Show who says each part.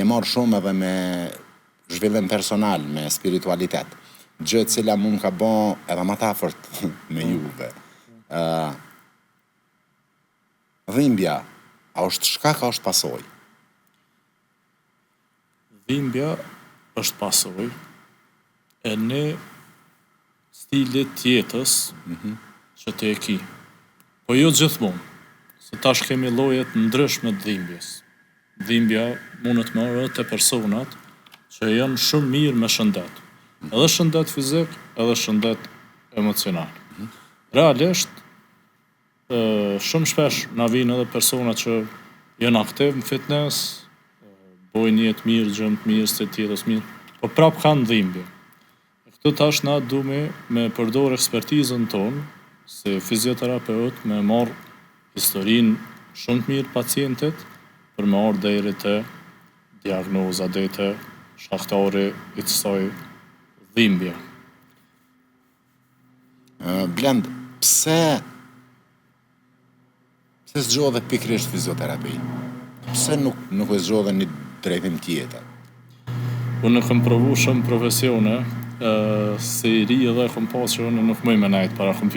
Speaker 1: ke marrë shumë edhe me zhvillim personal, me spiritualitet. Gjë cila mu më ka bo edhe ma t'afërt me juve. Dhimbja, a është shkak, a është pasoj?
Speaker 2: Dhimbja është pasoj e një stilit tjetës që te e ki. Po jo gjithmonë, se tash kemi llojet ndryshme të dhimbjes. Dhimbja mundet me orë të personat që janë shumë mirë me shëndet. Edhe shëndet fizik, edhe shëndet emocional. Realisht, shumë shpesh na vinë edhe persona që janë aktiv në fitness, bojnë jetë mirë, gjëmë të mirë, se tjetës mirë, po prap kanë dhimbje. Këtë tash na duhemi me përdor ekspertizën tonë, se fizioterapeut me marrë historinë shumë të mirë pacientit, për me orë deri të diagnoza, deri të shkaktari i kësaj dhimbje.
Speaker 1: Blend, pse zgjodhe pikërisht fizioterapi? Pse nuk e zgjodhe një drejtim tjetër?
Speaker 2: Unë kam provu shumë profesione, se i ri edhe kom pas që unë nuk mëj me najtë para